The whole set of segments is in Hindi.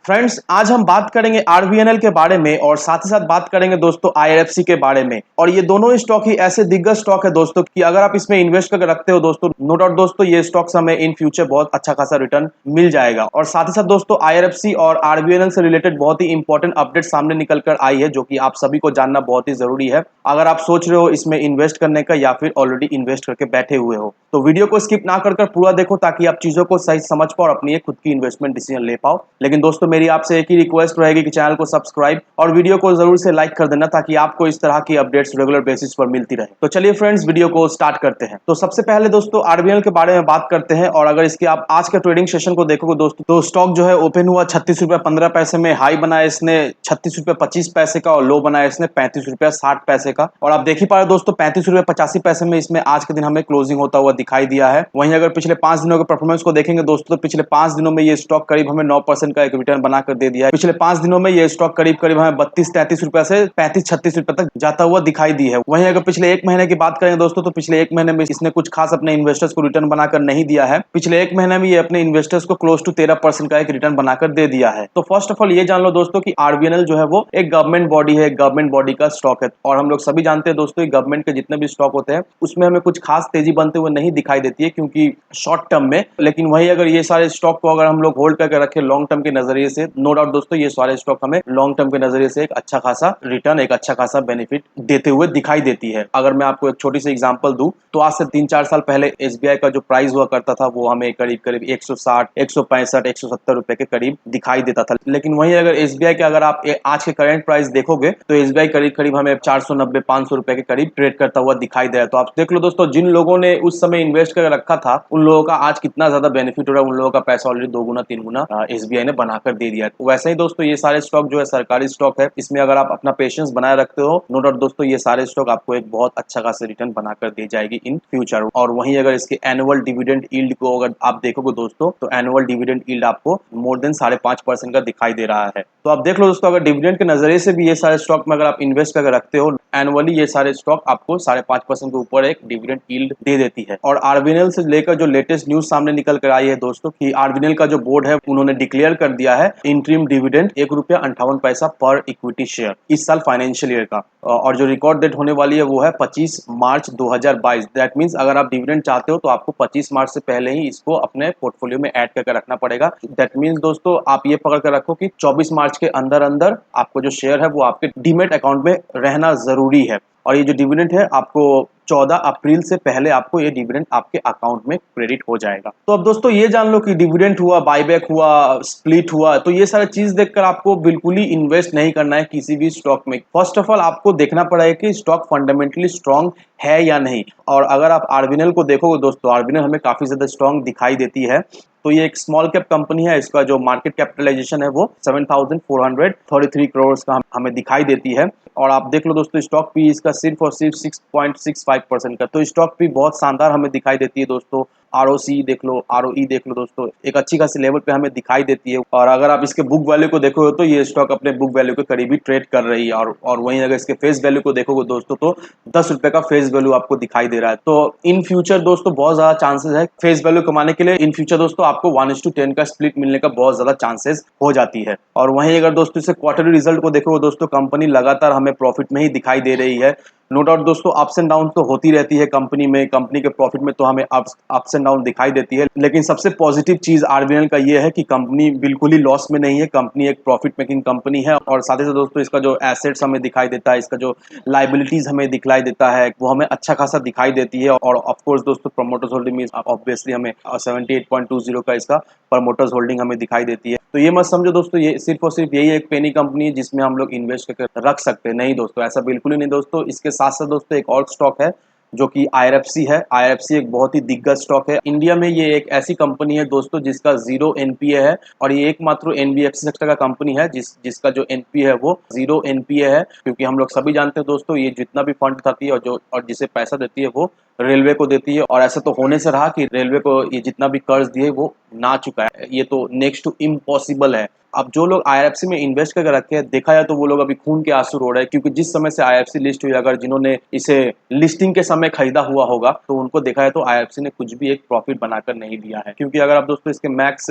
फ्रेंड्स, आज हम बात करेंगे आरबीएनएल के बारे में और साथ ही साथ बात करेंगे दोस्तों आईआरएफसी के बारे में। और ये दोनों स्टॉक ही ऐसे दिग्गज स्टॉक है दोस्तों कि अगर आप इसमें इन्वेस्ट करके रखते हो दोस्तों, नो डाउट दोस्तों ये स्टॉक्स हमें इन फ्यूचर बहुत अच्छा खासा रिटर्न मिल जाएगा। और साथ ही साथ दोस्तों आईआरएफसी और आरबीएनएल से रिलेटेड बहुत ही इंपॉर्टेंट अपडेट सामने निकल कर आई है, जो कि आप सभी को जानना बहुत ही जरूरी है अगर आप सोच रहे हो इसमें इन्वेस्ट करने का या फिर ऑलरेडी इन्वेस्ट करके बैठे हुए हो। तो वीडियो को स्किप ना कर पूरा देखो ताकि आप चीजों को सही समझ पाओ और अपनी एक खुद की इन्वेस्टमेंट डिसीजन ले पाओ। लेकिन दोस्तों मेरी आपसे एक ही रिक्वेस्ट रहेगी कि चैनल को सब्सक्राइब और वीडियो को जरूर से लाइक कर देना ताकि आपको इस तरह की अपडेट्स रेगुलर बेसिस पर मिलती रहे। तो चलिए फ्रेंड्स, वीडियो को स्टार्ट करते हैं। तो सबसे पहले दोस्तों आरबीएल के बारे में बात करते हैं। और अगर इसके आप आज के ट्रेडिंग सेशन को देखोगे दोस्तों, तो स्टॉक जो है ओपन हुआ 36 रुपए 15 पैसे में, हाई बनाया इसने 36 रुपए 25 पैसे का और लो बनाया इसने 35 रुपए 60 पैसे का। और आप देख ही पा रहे दोस्तों 35 रुपए 85 पैसे में इसमें आज के दिन हमें क्लोजिंग होता हुआ दिखाई दिया है। वहीं अगर पिछले 5 दिनों के परफॉर्मेंस को देखेंगे दोस्तों, तो पिछले 5 दिनों में ये स्टॉक करीब हमें 9% का एक रिटर्न बनाकर दे दिया है। पिछले 5 दिनों में ये स्टॉक करीब हमें 32-33 रुपए से 35-36 रुपए तक जाता हुआ दिखाई दी है। वहीं अगर पिछले एक महीने की बात करें दोस्तों, तो पिछले एक महीने में इसने कुछ खास अपने इन्वेस्टर्स को रिटर्न बनाकर नहीं दिया है। पिछले एक महीने में ये अपने इन्वेस्टर्स को क्लोज टू 13% का एक रिटर्न बनाकर दे दिया है। तो फर्स्ट ऑफ ऑल ये जान लो दोस्तों कि आरबीएनएल जो है वो एक गवर्नमेंट बॉडी है, गवर्नमेंट बॉडी का स्टॉक है। और हम लोग सभी जानते हैं दोस्तों गवर्नमेंट के जितने भी स्टॉक होते हैं उसमें हमें कुछ खास तेजी बनते हुए नहीं दिखाई देती है क्योंकि शॉर्ट टर्म में। लेकिन वही अगर ये सारे स्टॉक को अगर हम लोग होल्ड करके रखें लॉन्ग टर्म के नजरिए से, नो डाउट दोस्तों ये सारे स्टॉक हमें लॉन्ग टर्म के नजरिए से एक अच्छा खासा रिटर्न, एक अच्छा खासा बेनिफिट देते हुए दिखाई देती है। अगर मैं आपको एक छोटी सी एग्जांपल दूं तो आज से 3-4 साल पहले एसबीआई का जो प्राइस हुआ करता था वो हमें करीब 160, 165, 170 रुपए के करीब दिखाई देता था। लेकिन वहीं अगर एसबीआई के अगर आप आज के करंट प्राइस देखोगे तो एसबीआई करीब हमें 490, 500 रुपए के करीब ट्रेड करता हुआ दिखाई दे रहा है। तो आप देख लो दोस्तों, जिन लोगों ने उस समय इन्वेस्ट कर रखा था उन लोगों का आज कितना ज्यादा बेनिफिट हो रहा है, उन लोगों का पैसा ऑलरेडी 2 गुना 3 गुना एसबीआई ने बनाकर दे दिया है। वैसे ही दोस्तों ये सारे स्टॉक जो है सरकारी स्टॉक है, इसमें अगर आप अपना पेशेंस बनाए रखते हो, नो डाउट दोस्तों ये सारे स्टॉक आपको एक बहुत अच्छा खासा रिटर्न बनाकर दे जाएगी इन फ्यूचर। और वहीं अगर इसके एनुअल डिविडेंड यील्ड को अगर आप देखोगे दोस्तों, तो एनुअल डिविडेंड यील्ड आपको मोर देन 5.5% का दिखाई दे रहा है। तो आप देख लो दोस्तों, अगर डिविडेंड के नजरिए से भी ये सारे स्टॉक में अगर आप इन्वेस्ट करके रखते हो एनुअली, ये सारे स्टॉक आपको 5.5% के ऊपर एक डिविडेंड यील्ड दे देती है। और आरबीएनएल से लेकर जो लेटेस्ट न्यूज सामने निकल कर आई है दोस्तों कि आरबीएनएल का जो बोर्ड है उन्होंने डिक्लेयर कर दिया है इंटरिम डिविडेंड ₹1.58 पर इक्विटी शेयर इस साल फाइनेंशियल ईयर का। और जो रिकॉर्ड डेट होने वाली है वो है 25 मार्च 2022। दैट मीन्स अगर आप डिविडेंड चाहते हो तो आपको 25 मार्च से पहले ही इसको अपने पोर्टफोलियो में ऐड करके रखना पड़ेगा। दैट मीन्स दोस्तों आप ये पकड़ कर रखो कि 24 मार्च के अंदर अंदर आपको जो शेयर है वो आपके डीमेट अकाउंट में रहना जरूरी है। और ये जो डिविडेंड है आपको 14 अप्रैल से पहले आपको ये डिविडेंड आपके अकाउंट में क्रेडिट हो जाएगा। तो अब दोस्तों ये जान लो कि डिविडेंड हुआ, बायबैक हुआ, स्प्लिट हुआ, तो ये सारी चीज देखकर आपको बिल्कुल ही इन्वेस्ट नहीं करना है किसी भी स्टॉक में। फर्स्ट ऑफ ऑल आपको देखना पड़ेगा कि स्टॉक फंडामेंटली स्ट्रांग है या नहीं। और अगर आप आरबीएनएल को देखोगे दोस्तों, आरबीएनएल हमें काफी ज्यादा स्ट्रांग दिखाई देती है। तो ये एक स्मॉल कैप कंपनी है, इसका जो मार्केट कैपिटलाइजेशन है वो 7,433 करोड़ का हमें दिखाई देती है। और आप देख लो दोस्तों स्टॉक भी इसका सिर्फ और सिर्फ 6.65% का, तो स्टॉक भी बहुत शानदार हमें दिखाई देती है दोस्तों। आरओसी देख लो, आरओई देख लो दोस्तों, एक अच्छी खासी लेवल पे हमें दिखाई देती है। और अगर आप इसके बुक वैल्यू को देखोगे तो ये स्टॉक अपने बुक वैल्यू के करीब ही ट्रेड कर रही है। और वहीं अगर इसके फेस वैल्यू को देखोगे दोस्तों तो 10 रुपए का फेस वैल्यू आपको दिखाई दे रहा है। तो इन फ्यूचर दोस्तों बहुत ज्यादा चांसेस है फेस वैल्यू कमाने के लिए। इन फ्यूचर दोस्तों आपको 1:10 का स्प्लिट मिलने का बहुत ज्यादा चांसेस हो जाती है। और वहीं अगर दोस्तों इसे क्वार्टरली रिजल्ट को देखोगे दोस्तों, कंपनी लगातार हमें प्रॉफिट में ही दिखाई दे रही है। नो डाउट दोस्तों अप्स एंड डाउन तो होती रहती है कंपनी में, कंपनी के प्रॉफिट में तो हमें अप्स एंड डाउन दिखाई देती है। लेकिन सबसे पॉजिटिव चीज आरबीएनएल का ये है कि कंपनी बिल्कुल ही लॉस में नहीं है, कंपनी एक प्रॉफिट मेकिंग कंपनी है। और साथ ही साथ दोस्तों इसका जो एसेट्स हमें दिखाई देता है, इसका जो लाइबिलिटीज हमें दिखाई देता है वो हमें अच्छा खासा दिखाई देती है। और ऑफकोर्स दोस्तों प्रमोटर्स होल्डिंग में ऑब्वियसली हमें 78.20 का इसका प्रमोटर्स होल्डिंग हमें दिखाई देती है। तो ये मत समझो दोस्तों ये सिर्फ और सिर्फ यही एक पेनी कंपनी है जिसमें हम लोग इन्वेस्ट करके रख सकते हैं, नहीं दोस्तों, ऐसा बिल्कुल ही नहीं दोस्तों। इसके साथ साथ दोस्तों एक और स्टॉक है जो कि आईआरएफसी है। आईआरएफसी एक बहुत ही दिग्गज स्टॉक है इंडिया में। ये एक ऐसी कंपनी है दोस्तों जिसका 0 एनपीए है और ये एकमात्र एनबीएफसी सेक्टर का कंपनी है जिसका जो एनपीए है वो 0 एनपीए है। क्योंकि हम लोग सभी जानते हैं दोस्तों ये जितना भी फंड उठाती है और जिसे पैसा देती है वो रेलवे को देती है। और ऐसा तो होने से रहा कि रेलवे को ये जितना भी कर्ज दिए वो ना चुका है, ये तो नेक्स्ट टू इम्पॉसिबल है। अब जो लोग आईआरएफसी में इन्वेस्ट करके रखे हैं, देखा जाए तो वो लोग अभी खून के आंसू रो रहे हैं। क्योंकि जिस समय से आईआरएफसी लिस्ट हुई, अगर जिन्होंने इसे लिस्टिंग के समय खरीदा हुआ होगा तो उनको देखा है तो आईआरएफसी ने कुछ भी एक प्रॉफिट बनाकर नहीं दिया है। क्योंकि अगर आप दोस्तों इसके मैक्स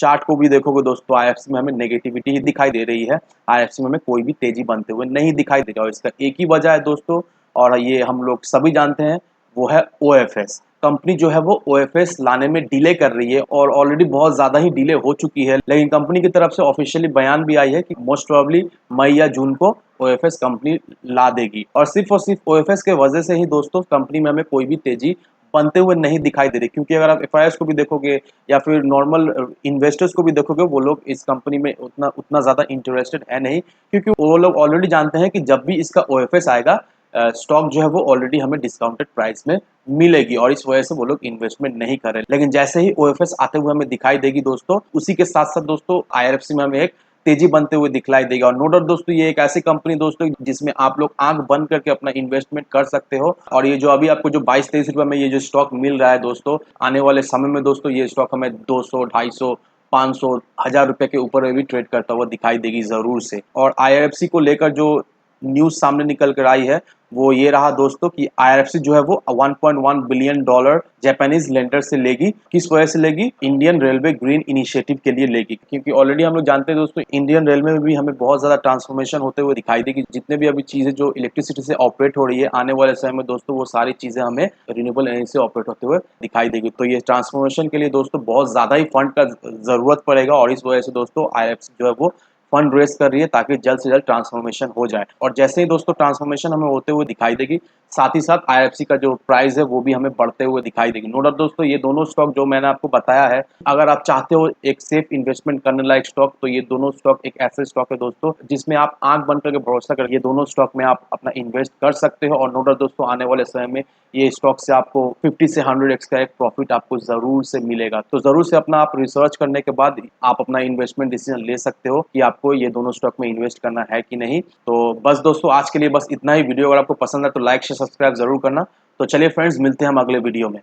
चार्ट को भी देखोगे दोस्तों, आईएफसी में हमें नेगेटिविटी ही दिखाई दे रही है। आईएफसी में हमें कोई भी तेजी बनते हुए नहीं दिखाई दे रहा, और इसका एक ही वजह है दोस्तों, और ये हम लोग सभी जानते हैं, वो है ओएफएस। कंपनी जो है वो ओएफएस लाने में डिले कर रही है, और ऑलरेडी बहुत ज़्यादा ही डिले हो चुकी है। लेकिन कंपनी की तरफ से ऑफिशियली बयान भी आई है कि मोस्ट प्रोबेबली मई या जून को ओएफएस कंपनी ला देगी, और सिर्फ ओएफएस के वजह से ही दोस्तों कंपनी में हमें कोई भी तेजी बनते हुए नहीं दिखाई दे रही। क्योंकि अगर आप एफआईआईएस को भी देखोगे या फिर नॉर्मल इन्वेस्टर्स को भी देखोगे, वो लोग इस कंपनी में उतना उतना ज़्यादा इंटरेस्टेड है नहीं, क्योंकि वो लोग ऑलरेडी जानते हैं कि जब भी इसका ओएफएस आएगा, स्टॉक जो है वो ऑलरेडी हमें डिस्काउंटेड प्राइस में मिलेगी, और इस वजह से वो लोग इन्वेस्टमेंट नहीं कर रहे। लेकिन जैसे ही ओएफएस आते हुए हमें दिखाई देगी दोस्तों, उसी के साथ साथ दोस्तों आईआरएफसी में हमें एक तेजी बनते हुए दिखलाई देगा। और नो डाउट दोस्तों, ये एक ऐसी कंपनी दोस्तों जिसमें आप लोग आंख बंद करके अपना इन्वेस्टमेंट कर सकते हो। और ये जो अभी आपको जो 22-23 रुपए में ये जो स्टॉक मिल रहा है दोस्तों, आने वाले समय में दोस्तों ये स्टॉक हमें 200, 250, 500, 1000 रुपए के ऊपर में भी ट्रेड करता हुआ दिखाई देगी जरूर से। और आईआरएफसी को लेकर जो न्यूज सामने निकल कर आई है, वो ये रहा दोस्तों कि आईआरएफसी जो है वो 1.1 बिलियन डॉलर जापानीज लेंडर से लेगी। किस वजह से लेगी? इंडियन रेलवे ग्रीन इनिशिएटिव के लिए लेगी। क्योंकि ऑलरेडी हम लोग जानते हैं दोस्तों, इंडियन रेलवे में भी हमें बहुत ज्यादा ट्रांसफॉर्मेशन होते हुए दिखाई देगी। जितने भी अभी चीजें जो इलेक्ट्रिसिटी से ऑपरेट हो रही है, आने वाले समय में दोस्तों वो सारी चीजें हमें रिन्यूएबल एनर्जी से ऑपरेट होते हुए दिखाई देगी। तो ये ट्रांसफॉर्मेशन के लिए दोस्तों बहुत ज्यादा ही फंड का जरूरत पड़ेगा, और इस वजह से दोस्तों आईआरएफसी जो है वो फंड रेस कर रही है ताकि जल्द से जल्द ट्रांसफॉर्मेशन हो जाए। और जैसे ही दोस्तों ट्रांसफॉर्मेशन हमें होते हुए दिखाई देगी, साथ ही साथ आईएफसी का जो प्राइस है वो भी हमें बढ़ते हुए दिखाई देगी। नो डाउट दोस्तों, ये दोनों स्टॉक जो मैंने आपको बताया है, अगर आप चाहते हो एक सेफ इन्वेस्टमेंट करने लायक स्टॉक, तो ये दोनों स्टॉक एक ऐसे स्टॉक है दोस्तों जिसमें आप आंख बंद करके भरोसा कर, ये दोनों स्टॉक में आप अपना इन्वेस्ट कर सकते हो। और नो डाउट दोस्तों, आने वाले समय में ये स्टॉक से आपको 50 से 100x का एक प्रॉफिट आपको जरूर से मिलेगा। तो जरूर से अपना आप रिसर्च करने के बाद आप अपना इन्वेस्टमेंट डिसीजन ले सकते हो कि आपको ये दोनों स्टॉक में इन्वेस्ट करना है कि नहीं। तो बस दोस्तों, आज के लिए बस इतना ही। वीडियो अगर आपको पसंद है तो लाइक शेयर सब्सक्राइब जरूर करना। तो चलिए फ्रेंड्स, मिलते हैं हम अगले वीडियो में।